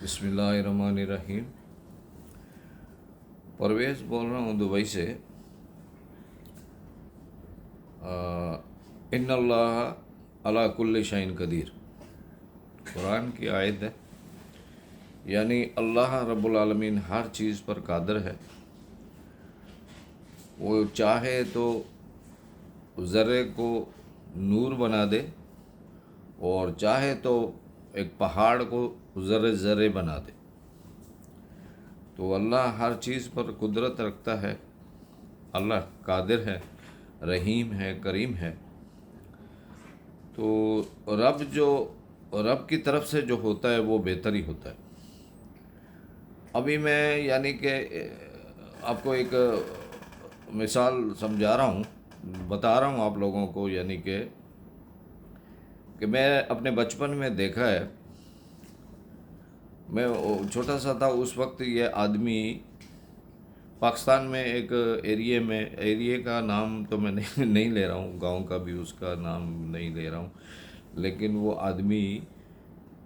بسم اللہ الرحمن الرحیم۔ پرویز بول رہا ہوں دبئی سے۔ ان اللہ علی کل شیء قدیر، قرآن کی آیت ہے، یعنی اللہ رب العالمین ہر چیز پر قادر ہے۔ وہ چاہے تو ذرے کو نور بنا دے، اور چاہے تو ایک پہاڑ کو ذرے ذرے بنا دے۔ تو اللہ ہر چیز پر قدرت رکھتا ہے۔ اللہ قادر ہے، رحیم ہے، کریم ہے۔ تو رب کی طرف سے جو ہوتا ہے وہ بہتر ہی ہوتا ہے۔ ابھی میں یعنی کہ آپ کو ایک مثال سمجھا رہا ہوں، بتا رہا ہوں آپ لوگوں کو، یعنی کہ میں اپنے بچپن میں دیکھا ہے۔ میں چھوٹا سا تھا اس وقت، یہ آدمی پاکستان میں ایک ایریے کا نام تو میں نہیں لے رہا ہوں، گاؤں کا بھی اس کا نام نہیں لے رہا ہوں، لیکن وہ آدمی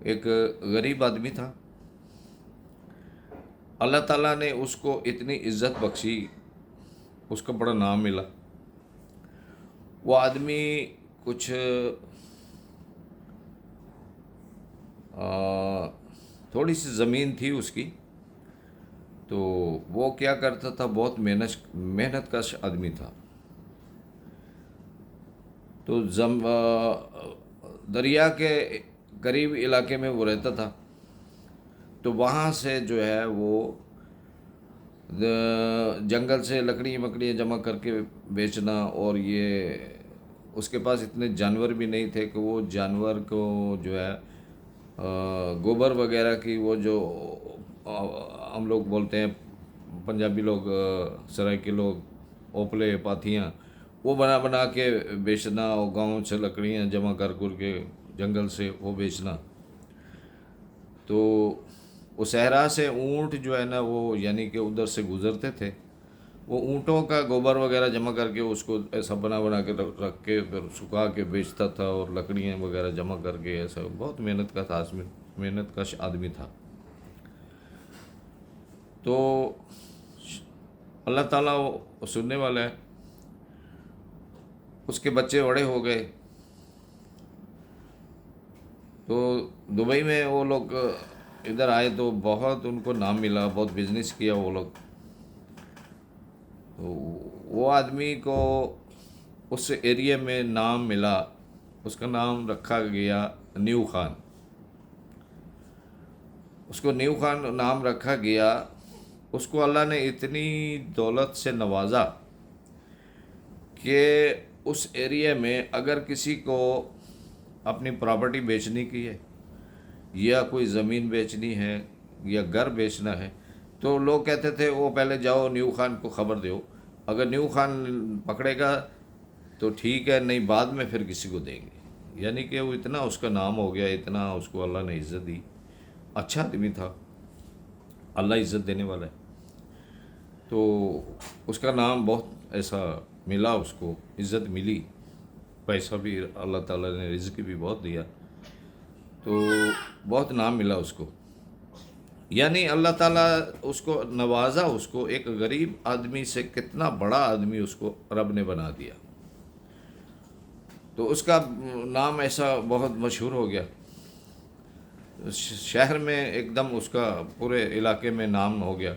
ایک غریب آدمی تھا۔ اللہ تعالیٰ نے اس کو اتنی عزت بخشی، اس کا بڑا نام ملا۔ وہ آدمی کچھ تھوڑی سی زمین تھی اس کی، تو وہ کیا کرتا تھا، بہت محنت کش آدمی تھا۔ تو دریا کے قریب علاقے میں وہ رہتا تھا، تو وہاں سے جو ہے وہ جنگل سے مکڑیاں جمع کر کے بیچنا، اور یہ اس کے پاس اتنے جانور بھی نہیں تھے کہ وہ جانور کو جو ہے گوبر وغیرہ کی، وہ جو ہم لوگ بولتے ہیں پنجابی لوگ، سرائکی لوگ، اوپلے پاتھیاں، وہ بنا بنا کے بیچنا، اور گاؤں سے لکڑیاں جمع کر کے جنگل سے وہ بیچنا۔ تو وہ صحرا سے اونٹ جو ہے نا، وہ یعنی کہ ادھر سے گزرتے تھے، وہ اونٹوں کا گوبر وغیرہ جمع کر کے اس کو ایسا بنا کے رکھ کے پھر سکھا کے بیچتا تھا، اور لکڑیاں وغیرہ جمع کر کے، ایسا بہت محنت کش آدمی تھا۔ تو اللہ تعالیٰ وہ سننے والا ہے، اس کے بچے بڑے ہو گئے، تو دبئی میں وہ لوگ ادھر آئے تو بہت ان کو نام ملا، بہت بزنس کیا وہ لوگ۔ تو وہ آدمی کو اس ایریے میں نام ملا، اس کا نام رکھا گیا نیو خان۔ اس کو نیو خان نام رکھا گیا۔ اس کو اللہ نے اتنی دولت سے نوازا کہ اس ایریے میں اگر کسی کو اپنی پراپرٹی بیچنے کی ہے، یا کوئی زمین بیچنی ہے، یا گھر بیچنا ہے، تو لوگ کہتے تھے وہ پہلے جاؤ نیو خان کو خبر دو، اگر نیو خان پکڑے گا تو ٹھیک ہے، نہیں بعد میں پھر کسی کو دیں گے۔ یعنی کہ وہ اتنا اس کا نام ہو گیا، اتنا اس کو اللہ نے عزت دی۔ اچھا آدمی تھا، اللہ عزت دینے والا ہے۔ تو اس کا نام بہت ایسا ملا، اس کو عزت ملی، پیسہ بھی اللہ تعالیٰ نے رزق بھی بہت دیا، تو بہت نام ملا اس کو۔ یعنی اللہ تعالیٰ اس کو نوازا، اس کو ایک غریب آدمی سے کتنا بڑا آدمی اس کو رب نے بنا دیا۔ تو اس کا نام ایسا بہت مشہور ہو گیا شہر میں، ایک دم اس کا پورے علاقے میں نام ہو گیا۔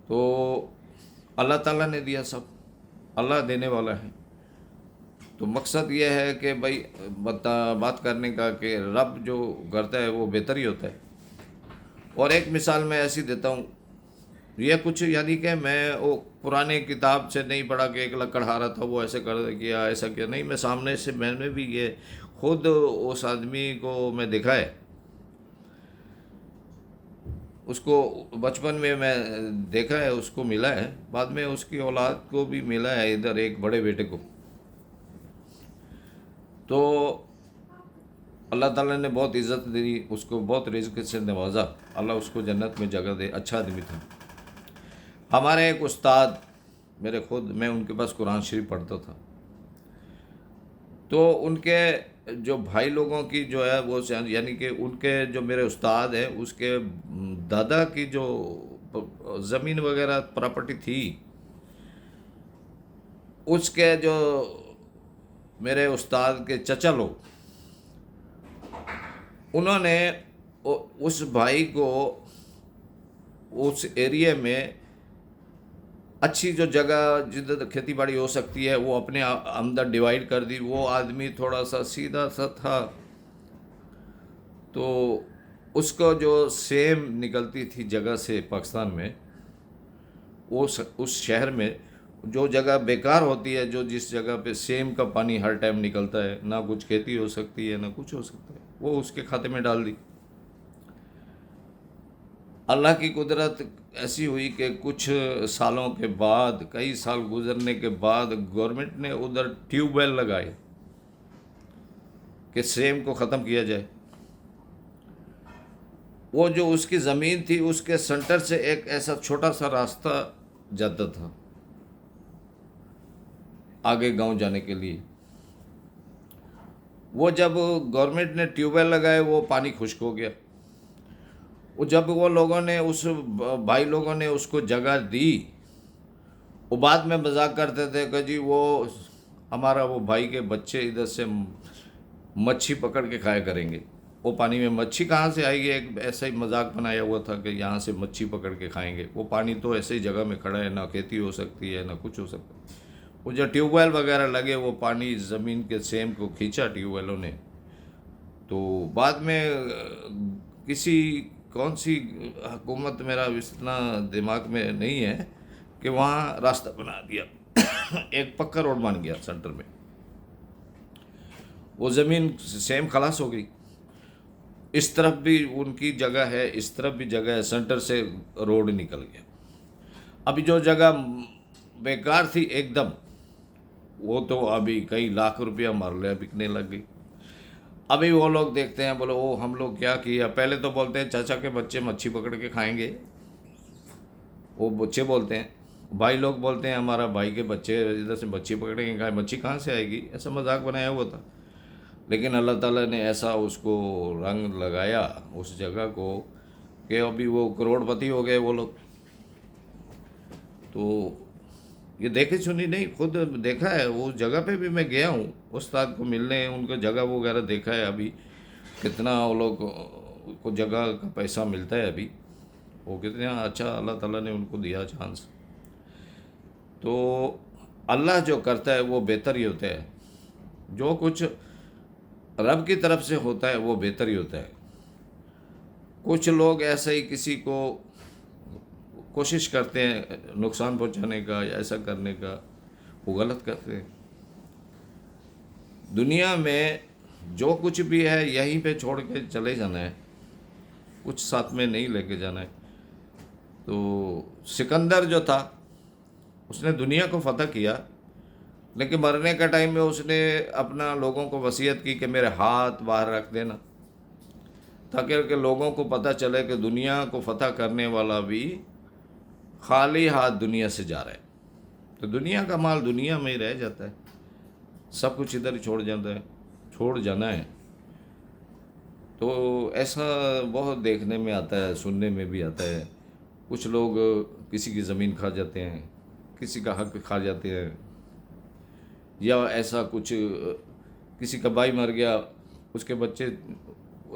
تو اللہ تعالیٰ نے دیا، سب اللہ دینے والا ہے۔ تو مقصد یہ ہے کہ بھائی بات کرنے کا کہ رب جو کرتا ہے وہ بہتر ہی ہوتا ہے۔ اور ایک مثال میں ایسی دیتا ہوں، یہ کچھ یعنی کہ میں وہ پرانے کتاب سے نہیں پڑھا کہ ایک لکڑ ہارا تھا وہ ایسے کر کیا، ایسا کیا، نہیں، میں سامنے سے میں نے بھی یہ خود اس آدمی کو میں دیکھا ہے۔ اس کو بچپن میں دیکھا ہے، اس کو ملا ہے، بعد میں اس کی اولاد کو بھی ملا ہے، ادھر ایک بڑے بیٹے کو۔ تو اللہ تعالیٰ نے بہت عزت دی اس کو، بہت رزق سے نوازا، اللہ اس کو جنت میں جگہ دے، اچھا آدمی تھا۔ ہمارے ایک استاد، میں ان کے پاس قرآن شریف پڑھتا تھا، تو ان کے جو بھائی لوگوں کی جو ہے وہ یعنی کہ ان کے جو میرے استاد ہیں اس کے دادا کی جو زمین وغیرہ پراپرٹی تھی، اس کے جو میرے استاد کے چچا لوگ، انہوں نے اس بھائی کو اس ایریے میں اچھی جو جگہ جدھر کھیتی باڑی ہو سکتی ہے وہ اپنے اندر ڈیوائیڈ کر دی۔ وہ آدمی تھوڑا سا سیدھا سا تھا، تو اس کو جو سیم نکلتی تھی جگہ سے پاکستان میں، اس شہر میں جو جگہ بیکار ہوتی ہے، جو جس جگہ پہ سیم کا پانی ہر ٹائم نکلتا ہے، نہ کچھ کھیتی ہو سکتی ہے نہ کچھ ہو سکتا ہے، وہ اس کے کھاتے میں ڈال دی۔ اللہ کی قدرت ایسی ہوئی کہ کچھ سالوں کے بعد، کئی سال گزرنے کے بعد، گورنمنٹ نے ادھر ٹیوب ویل لگائے کہ سیم کو ختم کیا جائے۔ وہ جو اس کی زمین تھی، اس کے سینٹر سے ایک ایسا چھوٹا سا راستہ جاتا تھا آگے گاؤں جانے کے لیے۔ وہ جب گورنمنٹ نے ٹیوب ویل لگائے، وہ پانی خشک ہو گیا۔ وہ جب وہ لوگوں نے اس بھائی لوگوں نے اس کو جگہ دی، وہ بعد میں مذاق کرتے تھے کہ جی وہ ہمارا وہ بھائی کے بچے ادھر سے مچھی پکڑ کے کھایا کریں گے۔ وہ پانی میں مچھی کہاں سے آئے گی؟ ایک ایسا ہی مذاق بنایا ہوا تھا کہ یہاں سے مچھی پکڑ کے کھائیں گے۔ وہ پانی تو ایسے ہی جگہ میں کھڑا ہے، نہ کھیتی ہو سکتی ہے نہ کچھ ہو سکتا ہے۔ وہ جو ٹیوب ویل وغیرہ لگے، وہ پانی زمین کے سیم کو کھینچا ٹیوب ویلوں نے۔ تو بعد میں کسی کون سی حکومت، میرا اتنا دماغ میں نہیں ہے، کہ وہاں راستہ بنا دیا، ایک پکا روڈ بن گیا سینٹر میں۔ وہ زمین سیم خلاص ہو گئی، اس طرف بھی ان کی جگہ ہے، اس طرف بھی جگہ ہے، سینٹر سے روڈ نکل گیا۔ ابھی جو جگہ بیکار تھی ایک دم، وہ تو ابھی کئی لاکھ روپیہ مرلے بکنے لگ گئی۔ ابھی وہ لوگ دیکھتے ہیں، بولو او ہم لوگ کیا کیا۔ پہلے تو بولتے ہیں چاچا کے بچے مچھی پکڑ کے کھائیں گے، وہ بچے بولتے ہیں، بھائی لوگ بولتے ہیں ہمارا بھائی کے بچے ادھر سے مچھی پکڑیں گے، کھائیں، مچھی کہاں سے آئے گی، ایسا مذاق بنایا ہوا تھا۔ لیکن اللہ تعالیٰ نے ایسا اس کو رنگ لگایا اس جگہ کو کہ ابھی وہ کروڑ پتی ہو گئے وہ لوگ۔ تو یہ دیکھی سنی نہیں، خود دیکھا ہے، وہ جگہ پہ بھی میں گیا ہوں استاد کو ملنے، ان کو جگہ وغیرہ دیکھا ہے۔ ابھی کتنا وہ لوگ کو جگہ کا پیسہ ملتا ہے، ابھی وہ کتنا اچھا اللہ تعالیٰ نے ان کو دیا چانس۔ تو اللہ جو کرتا ہے وہ بہتر ہی ہوتا ہے، جو کچھ رب کی طرف سے ہوتا ہے وہ بہتر ہی ہوتا ہے۔ کچھ لوگ ایسے ہی کسی کو کوشش کرتے ہیں نقصان پہنچانے کا یا ایسا کرنے کا، وہ غلط کرتے ہیں۔ دنیا میں جو کچھ بھی ہے یہیں پہ چھوڑ کے چلے جانا ہے، کچھ ساتھ میں نہیں لے کے جانا ہے۔ تو سکندر جو تھا، اس نے دنیا کو فتح کیا، لیکن مرنے کا ٹائم میں اس نے اپنا لوگوں کو وصیت کی کہ میرے ہاتھ باہر رکھ دینا، تاکہ کہ لوگوں کو پتہ چلے کہ دنیا کو فتح کرنے والا بھی خالی ہاتھ دنیا سے جا رہا ہے۔ تو دنیا کا مال دنیا میں ہی رہ جاتا ہے، سب کچھ ادھر ہی چھوڑ جانا ہے۔ تو ایسا بہت دیکھنے میں آتا ہے، سننے میں بھی آتا ہے۔ کچھ لوگ کسی کی زمین کھا جاتے ہیں، کسی کا حق کھا جاتے ہیں، یا ایسا کچھ کسی کا بھائی مر گیا، اس کے بچے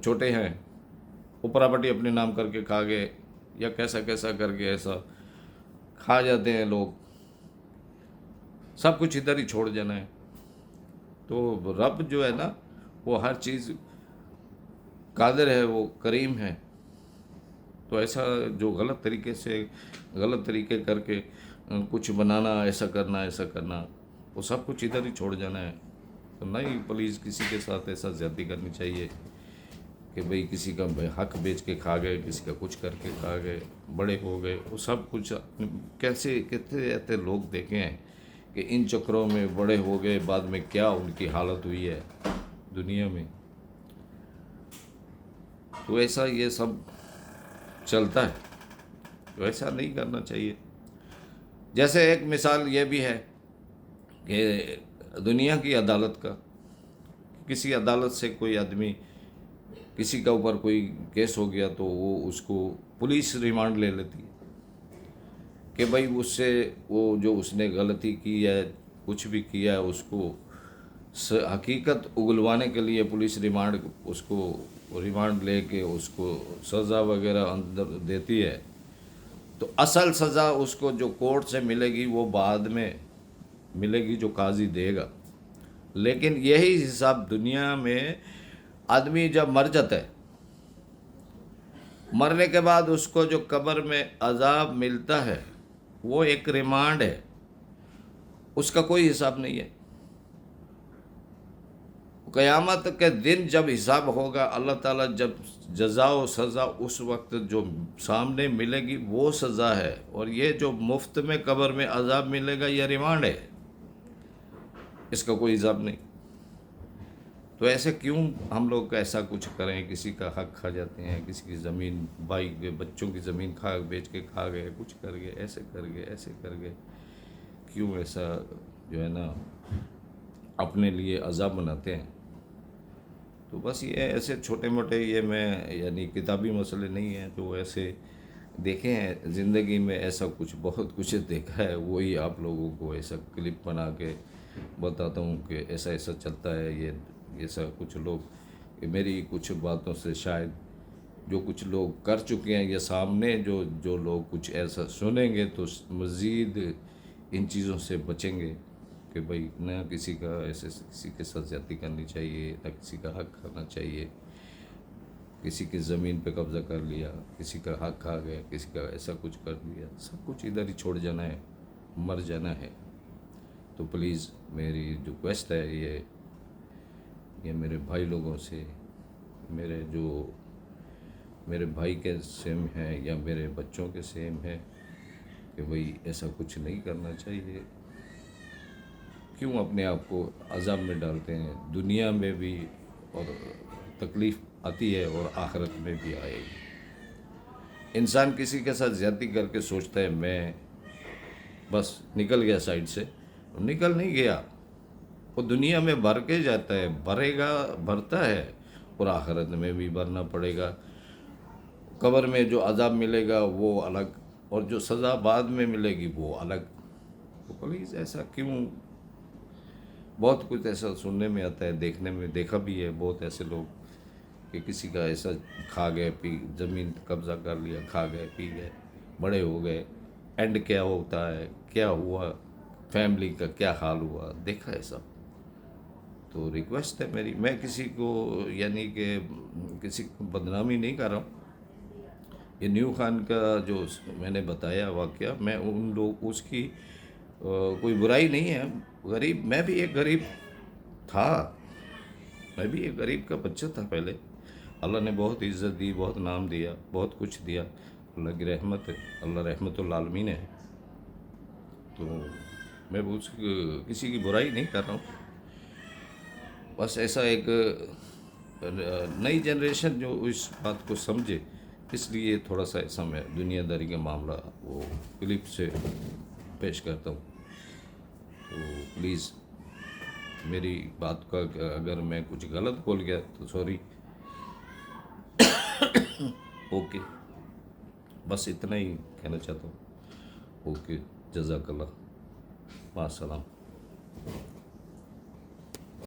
چھوٹے ہیں، وہ پراپرٹی اپنے نام کر کے کھا گئے، یا کیسا کیسا کر کے ایسا کھا جاتے ہیں لوگ۔ سب کچھ ادھر ہی چھوڑ جانا ہے۔ تو رب جو ہے نا، وہ ہر چیز قادر ہے، وہ کریم ہے۔ تو ایسا جو غلط طریقے کر کے کچھ بنانا، ایسا کرنا، وہ سب کچھ ادھر ہی چھوڑ جانا ہے۔ تو نہیں، پلیز کسی کے ساتھ ایسا زیادتی کرنی چاہیے کہ بھئی کسی کا حق بیچ کے کھا گئے، کسی کا کچھ کر کے کھا گئے، بڑے ہو گئے، وہ سب کچھ کیسے کتنے ایسے لوگ دیکھے ہیں کہ ان چکروں میں بڑے ہو گئے، بعد میں کیا ان کی حالت ہوئی ہے دنیا میں۔ تو ایسا یہ سب چلتا ہے، تو ایسا نہیں کرنا چاہیے۔ جیسے ایک مثال یہ بھی ہے کہ دنیا کی عدالت کا، کسی عدالت سے کوئی آدمی کسی کا اوپر کوئی کیس ہو گیا تو وہ اس کو پولیس ریمانڈ لے لیتی ہے کہ بھائی اس سے وہ جو اس نے غلطی کی ہے کچھ بھی کیا ہے اس کو حقیقت اگلوانے کے لیے پولیس ریمانڈ اس کو ریمانڈ لے کے اس کو سزا وغیرہ اندر دیتی ہے. تو اصل سزا اس کو جو کورٹ سے ملے گی وہ بعد میں ملے گی جو قاضی دے گا. لیکن یہی حساب دنیا میں آدمی جب مر جاتا ہے، مرنے کے بعد اس کو جو قبر میں عذاب ملتا ہے وہ ایک ریمانڈ ہے، اس کا کوئی حساب نہیں ہے. قیامت کے دن جب حساب ہوگا اللہ تعالیٰ جب جزا و سزا اس وقت جو سامنے ملے گی وہ سزا ہے، اور یہ جو مفت میں قبر میں عذاب ملے گا یہ ریمانڈ ہے، اس کا کوئی حساب نہیں. تو ایسے کیوں ہم لوگ ایسا کچھ کریں، کسی کا حق کھا جاتے ہیں، کسی کی زمین بھائی کے بچوں کی زمین بیچ کے کھا گئے، کچھ کر گئے، ایسے کر گئے. کیوں ایسا جو ہے نا اپنے لیے عذاب بناتے ہیں؟ تو بس یہ ایسے چھوٹے موٹے یہ میں یعنی کتابی مسئلے نہیں ہیں، جو ایسے دیکھے ہیں زندگی میں، ایسا کچھ بہت کچھ دیکھا ہے، وہی آپ لوگوں کو ایسا کلپ بنا کے بتاتا ہوں کہ ایسا ایسا چلتا ہے. یہ ایسا کچھ لوگ میری کچھ باتوں سے شاید جو کچھ لوگ کر چکے ہیں یا سامنے جو لوگ کچھ ایسا سنیں گے تو مزید ان چیزوں سے بچیں گے کہ بھائی نہ کسی کا ایسے کسی کے ساتھ زیادتی کرنی چاہیے، نہ کسی کا حق کھانا چاہیے. کسی کی زمین پہ قبضہ کر لیا، کسی کا حق کھا گیا، کسی کا ایسا کچھ کر دیا، سب کچھ ادھر ہی چھوڑ جانا ہے، مر جانا ہے. تو پلیز میری ریکویسٹ ہے یہ میرے بھائی لوگوں سے، میرے بھائی کے سیم ہیں یا میرے بچوں کے سیم ہے کہ بھئی ایسا کچھ نہیں کرنا چاہیے. کیوں اپنے آپ کو عذاب میں ڈالتے ہیں؟ دنیا میں بھی اور تکلیف آتی ہے اور آخرت میں بھی آئے گی. انسان کسی کے ساتھ زیادتی کر کے سوچتا ہے میں بس نکل گیا سائڈ سے، نکل نہیں گیا، وہ دنیا میں بھر کے جاتا ہے، بھرتا ہے، اور آخرت میں بھی بھرنا پڑے گا. قبر میں جو عذاب ملے گا وہ الگ، اور جو سزا بعد میں ملے گی وہ الگ. تو پلیز ایسا کیوں؟ بہت کچھ ایسا سننے میں آتا ہے، دیکھنے میں دیکھا بھی ہے، بہت ایسے لوگ کہ کسی کا ایسا کھا گئے، زمین قبضہ کر لیا، کھا گئے، پی گئے، بڑے ہو گئے، اینڈ کیا ہوتا ہے، کیا ہوا، فیملی کا کیا حال ہوا، دیکھا ہے سب. تو ریکویسٹ ہے میری، میں کسی کو یعنی کہ کسی کو بدنامی نہیں کر رہا ہوں. یہ نیو خان کا جو میں نے بتایا واقعہ، میں ان لوگ اس کی کوئی برائی نہیں ہے. غریب، میں بھی ایک غریب تھا، میں بھی ایک غریب کا بچہ تھا پہلے. اللہ نے بہت عزت دی، بہت نام دیا، بہت کچھ دیا. اللہ کی رحمت ہے، اللہ رحمت للعالمین ہے. تو میں کسی کی برائی نہیں کر رہا ہوں. بس ایسا ایک نئی جنریشن جو اس بات کو سمجھے، اس لیے تھوڑا سا ایسا میں دنیا داری کا معاملہ وہ کلپ سے پیش کرتا ہوں. تو پلیز میری بات کا اگر میں کچھ غلط بول گیا تو سوری. اوکے، بس اتنا ہی کہنا چاہتا ہوں. اوکے، جزاک اللہ، مع السلام.